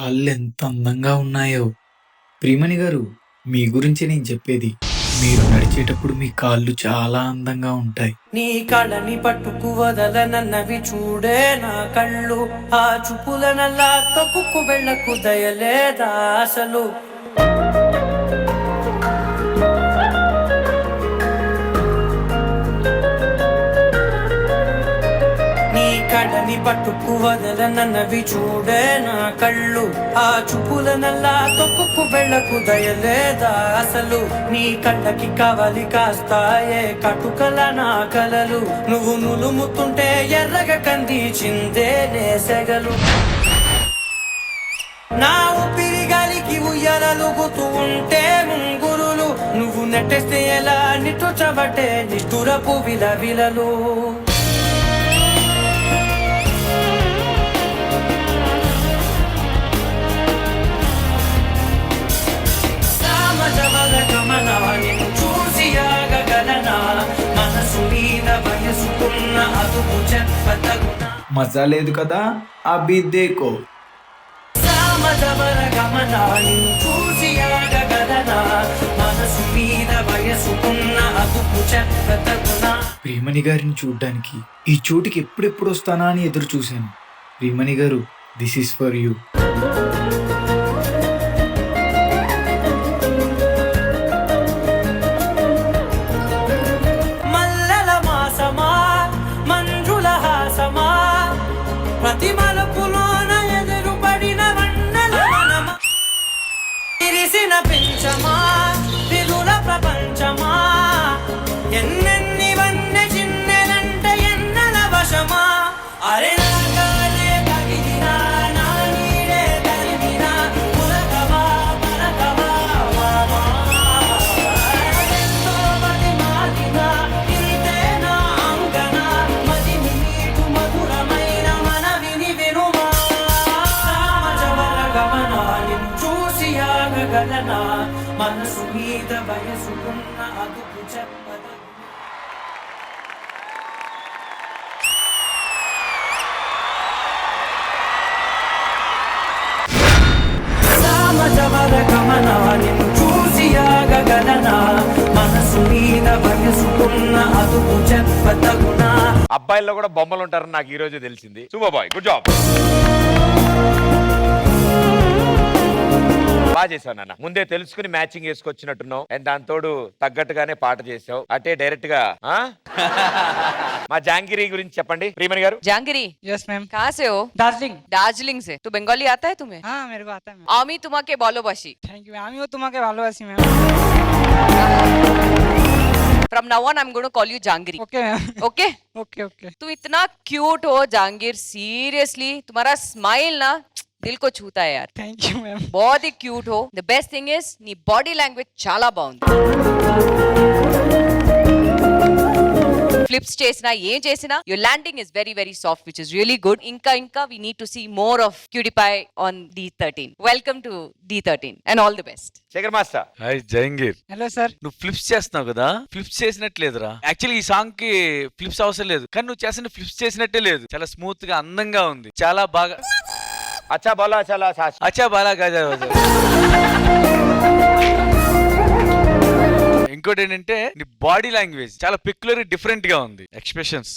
కాళ్ళు ఎంత అందంగా ఉన్నాయో. ప్రియమణి గారు, మీ గురించి నేను చెప్పేది. మీరు నడిచేటప్పుడు మీ కాళ్ళు చాలా అందంగా ఉంటాయి. నీ కళని పట్టుకు వదలనన్నవి చూడే నా కళ్ళు. ఆ చూపులనల్లా తొక్కుకు వెళ్ళకు దయలేదా అసలు. నీ కళని పట్టుకు వదలనన్నవి చూడే నా కళ్ళు. ఆ చూపులనల్లా తొక్కుకు వెళ్ళకు దయలేదా అసలు. నీ కళ్ళకి కవలి కాస్తాయే కటుకల నా కలలు. నువ్వు నులుముతుంటే ఎర్రగా కందిచిందే నేసెగలు. నా ఊపిరి గాలికి ఉయ్యాలలుగుతూ ఉంటే ముంగురులు. నువ్వు నెట్టేస్తే ఎలా నిట్టుచబట్టే నిష్ఠురపు విలవిలలు. నిన్ను చూసి ఆగగలనా, మనసు మీద వయసుకున్న అదుపు చెప్పతగునా. మజా లేదు కదా, అభి దేకో. సామజవర గమనా, నిన్ను చూసి ఆగగలనా, మనసు మీద వయసుకున్న అదుపు చెప్పతగునా. ప్రియమణి గారిని చూడ్డానికి ఈ చోటుకి ఎప్పుడెప్పుడు వస్తానా అని ఎదురు చూశాను. ప్రియమణి గారు, దిస్ ఈస్ ఫర్ యూ. ప్రతి మలుపులోన ఎదురుపడిన వన్నెల మనమ. తిరిసిన పెంచమా విలుల ప్రపంచమా. ఎన్నెన్ని వన్నె చిన్నెలంటే ఎన్నెల వశమా. అరే నాగాలే తగిలినా, నా నీడే తరిమినా, పులకవా పలకవా మామా. ఎంతో మది మాదినా, ఇంతే నా అంగన. మదిని నీటు మధురమైన మనవిని వినుమా. సామజవర గమనా, నిన్ను చూసి ఆగగలనా, మనసు మీద వయసుకున్న అదుపు చెప్పద. సామజవర గమనా, నిన్ను చూసి ఆగగలనా, మనసు మీద వయసుకున్న అదుపు చెప్పతగునా. అబ్బాయిల్లో కూడా బొమ్మలు ఉంటారని నాకు ఈ రోజు తెలిసింది. Super boy, good job. బాగా చేసావు నాన్న. ముందే తెలుసుకుని మ్యాచింగ్ వేసుకొచ్చినట్టున్నావు. అండ్ దాంతోడు తగ్గట్టుగానే పాట చేసావు. అంటే డైరెక్ట్ గా మా జాంగిరీ గురించి చెప్పండి ప్రియమణి గారు. Jahangiri yes ma'am. कहाँ से हो? दार्जिलिंग। दार्जिलिंग से। तो बंगाली आता है तुम्हें? हाँ मेरे को आता है मैम। आमी तुम्हाके भालोबाशी। Thank you. आमिও তোমাকে ভালোবাসি ma'am. From now on I'm going to call you Jahangiri. Okay ma'am. Okay? Okay okay. तुम इतना क्यूट हो जहांगीर, सीरियसली तुम्हारा स्माइल ना दिल को छूता है यार। Thank you ma'am. बहुत ही क्यूट हो। द बेस्ट थिंग इज నీ బాడీ లాంగ్వేజ్ చాలా బాగుంది. ఫ్లిప్స్ చేసినా ఏం చేసినా your landing is very very soft which is really good. ఇంకా we need to see more of cutie pie on D13. Welcome to D13 and all the best. Shekhar master. Hi Jahangir. Hello sir. నువ్వు flips చేస్తున్నావు కదా, flips చేసినట్లేదురా. Actually ఈ song కి flips అవసరం లేదు, కానీ నువ్వు చేసిన ఫ్లిప్స్ చేసినట్టే లేదు. చాలా స్మూత్ గా అందంగా ఉంది, చాలా బాగా. అచ్చా బాలా చాలా అచ్చా బాలా గాజా. ఇంకోటి ఏంటంటే నీ బాడీ లాంగ్వేజ్ చాలా పెక్యులర్ డిఫరెంట్ గా ఉంది. ఎక్స్ప్రెషన్స్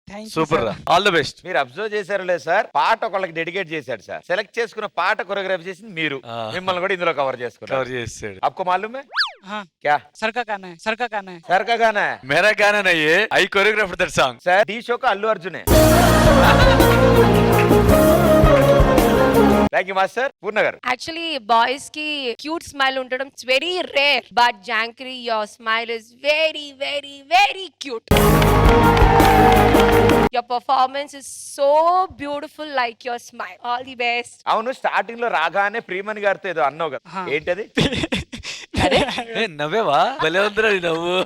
థ్యాంక్ యూ సూపర్ రా. All the best. మీరు అబ్జర్వ్ చేశారో లేదు సార్, పాట ఒకళ్ళకి డెడికేట్ చేశాడు సార్. సెలెక్ట్ చేసుకున్న పాట కొరియోగ్రఫీ చేసింది మీరు. మిమ్మల్ని కూడా ఇందులో కవర్ చేసుకున్నారు. కవర్ చేసాడు. आपको मालूम है हाँ क्या? सर का गाना है। सर का गाना है। सर का गाना है। मेरा गाना नहीं है, I choreographer that song. Sir D show का अल्लू अर्जुन है। Thank you master. పూర్ణ గారు. Actually, boys ki cute smile ఉండడం it's very rare. But Jankri, your smile is very, very, very cute. Your performance is so beautiful like your smile. All the best. అవును, starting లో రాగానే ప్రియమణి గారితో ఏదో అన్నావు కదా, ఏంటది? నవ్వేవా? భలే ఉందిరా నీ నవ్వు.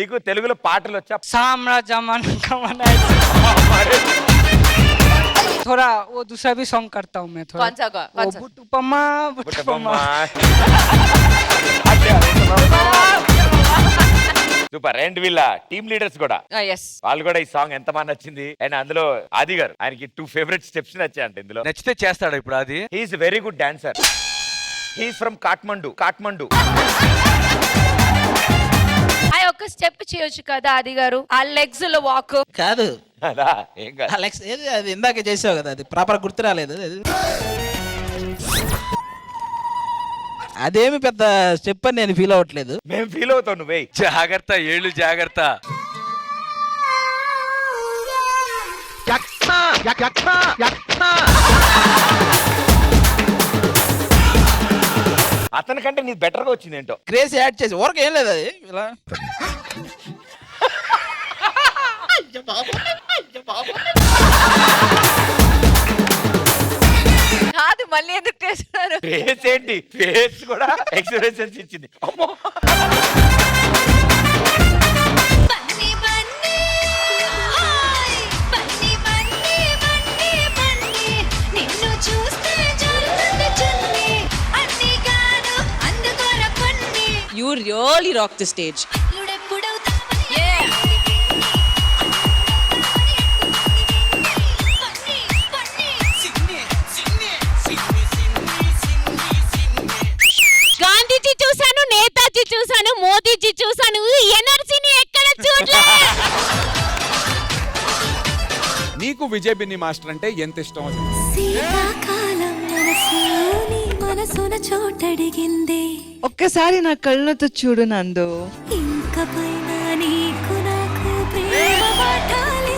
నీకు తెలుగులో పాటలు వచ్చా? साम्राज्यमन का मनाए। थोड़ा वो दूसरा भी सॉन्ग करता हूँ मैं थोड़ा। कौन सा? बुटुपमा बुटपम्मा। సూపర్. అండ్ వీళ్ళ టీమ్ లీడర్స్ కూడా ఎస్ వాళ్ళు కూడా ఈ సాంగ్ ఎంత బాగా నచ్చింది. అండ్ అందులో ఆది గారు ఆయనకి 2 ఫేవరెట్ స్టెప్స్ నచ్చాయంట ఇందులో. నచ్చితే చేస్తాడా ఇప్పుడు అది? He's very good dancer. He's from Kathmandu. ఒక స్టెప్ చేయొచ్చు కదా అది గారు, ఆ లెగ్స్ లో వాక్. కాదు అదా ఏం కాదు. అలెక్స్ ఏది అది ఇందాక చేసావు కదా, అది ప్రాపర్ గుర్తు రాలేదు. అదేమి పెద్ద స్టెప్ అని నేను ఫీల్ అవ్వట్లేదు. మేము ఫీల్ అవుతాం నువ్వే. జాగ్రత్త, ఏళ్ళు జాగ్రత్త. అతనికంటే నీది బెటర్ గా వచ్చింది ఏంటో. క్రేజ్ యాడ్ చేసి ఊరక ఏం లేదు అది ఇలా. కాదు, మళ్ళీ ఎందుకు చేస్తున్నారు? ఫేస్ ఏంటి, ఫేస్ కూడా ఎక్స్ప్రెషన్స్ ఇచ్చింది. అమ్మో బన్నీ బన్నీ హాయ్ బన్నీ బన్నీ బన్నీ బన్నీ నిన్ను చూస్తే జరుగుతుంది చున్నీ అన్ని గాను అందుకోర కొన్ని You really rock the stage. నుడెప్పుడవుతావని Gandhiji చూసాను, నేతాజీ చూసాను, మోదీజీ చూసాను, ఈ ఎనర్జీని ఎక్కడ చూడలే. నీకు విజయ్ బిన్ని మాస్టర్ అంటే ఎంత ఇష్టం? శీతాకాలం మనసుని మనసున చోటడిగింది ఒక్కసారి నా కళ్ళతో చూడు నందు. ఇంక పైన నీకు నాకు ప్రేమ పాఠాలి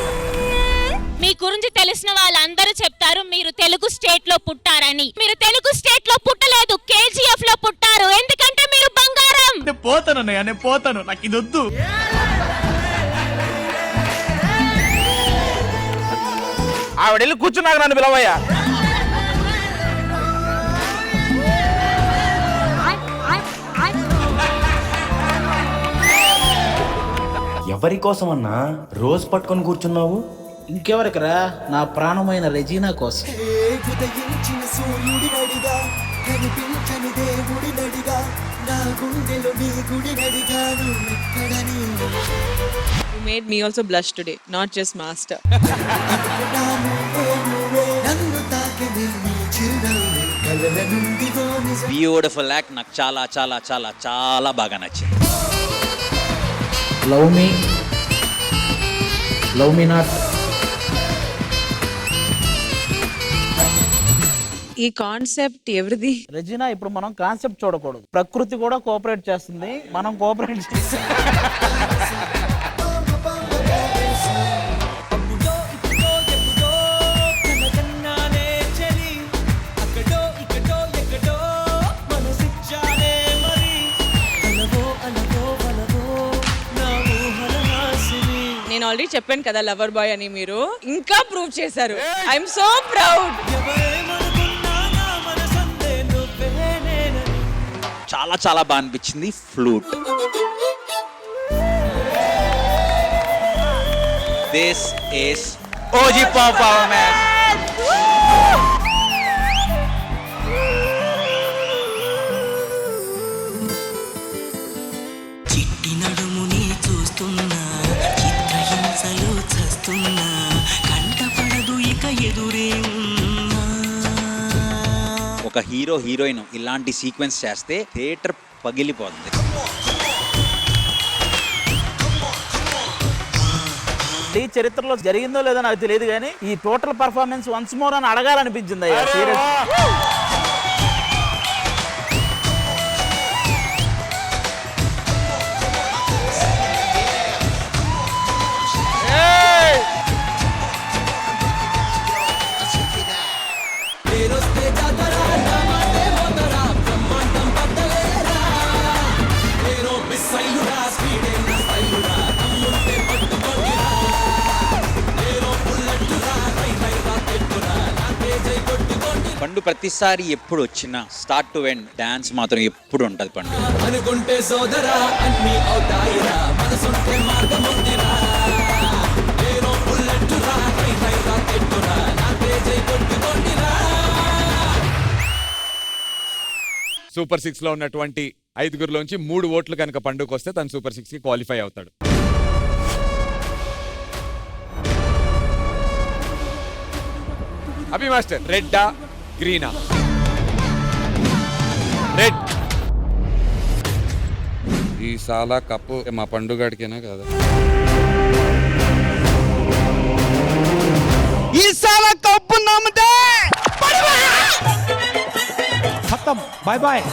మీ గురించి తెలిసిన వాళ్ళందరూ చెప్తారు మీరు తెలుగు స్టేట్ లో పుట్టారని. మీరు తెలుగు స్టేట్ లో పుట్టలేదు, కేజీఎఫ్ లో పుట్టారు. ఎందుకంటే మీరు బంగారం. నేను పోతాను, నాకు ఇది వద్దు. ఆవిడ వెళ్ళి కూర్చున్నాక నన్ను పిలవయ్యా. ఎవరి కోసమన్నా రోజు పట్టుకొని కూర్చున్నావు? ఇంకెవరికరా, నా ప్రాణమైన రెజీనా కోసం. ఉదయించిన సూర్యుడి నడిగా కనిపించని దేవుడి నడిగా నా గుండెలో నీ గుడి నడిగాను ఎక్కడని. You made me also blush today, not just master. నన్ను తాకిని నీ చిరునవ్వు కలల నుండిగో నిజం. బ్యూటిఫుల్ యాక్ట్, నాకు చాలా చాలా చాలా చాలా బాగా నచ్చింది. Love me not. ఈ కాన్సెప్ట్ ఎవరిది? రెజీనా, ఇప్పుడు మనం కాన్సెప్ట్ చూడకూడదు. ప్రకృతి కూడా కోఆపరేట్ చేస్తుంది, మనం కోఆపరేట్ చేస్తాం. నేను ఆల్రెడీ చెప్పాను కదా లవర్ బాయ్ అని, మీరు ఇంకా ప్రూవ్ చేశారు. I'm so proud. చాలా చాలా బాగా అనిపించింది. Flute, this is OG performance. చిట్టి నడుముని చూస్తున్నా, చిత్రహింసలో చస్తున్నా, కంటపడదు ఇక ఎదురే ఉన్నా. ఒక హీరో హీరోయిన్ ఇలాంటి సీక్వెన్స్ చేస్తే థియేటర్ పగిలిపోతుంది. ఈ చరిత్రలో జరిగిందో లేదో నాకు తెలియదు, కానీ ఈ టోటల్ పర్ఫార్మెన్స్ వన్స్ మోర్ అని అడగాలనిపించింది. అయ్యా సీరియస్. పండు ప్రతిసారి ఎప్పుడు వచ్చినా స్టార్ట్ టు ఎండ్ డాన్స్ మాత్రం ఎప్పుడు ఉంటది. పండు అనుకుంటే సోదరా అన్ని అవుతాయిరా, మనసుంటే మార్గం ఉందిరా. ఏరో బుల్లెట్టురా, హై హై రాకెట్టురా, నా తేజై కొట్టుకోండిరా. సూపర్ 6 లో ఉన్నటువంటి 5గురిలోంచి 3 ఓట్లు కనుక పండుగ వస్తే తను సూపర్ 6 కి క్వాలిఫై అవుతాడు. అభి మాస్టర్, రెడ్డా గ్రీనా? రెడ్. ఈ సాలా కప్పు మా పండుగడికేనా కదా? ఈ సాల కప్పు నమ్మదే ఖతం. Bye bye.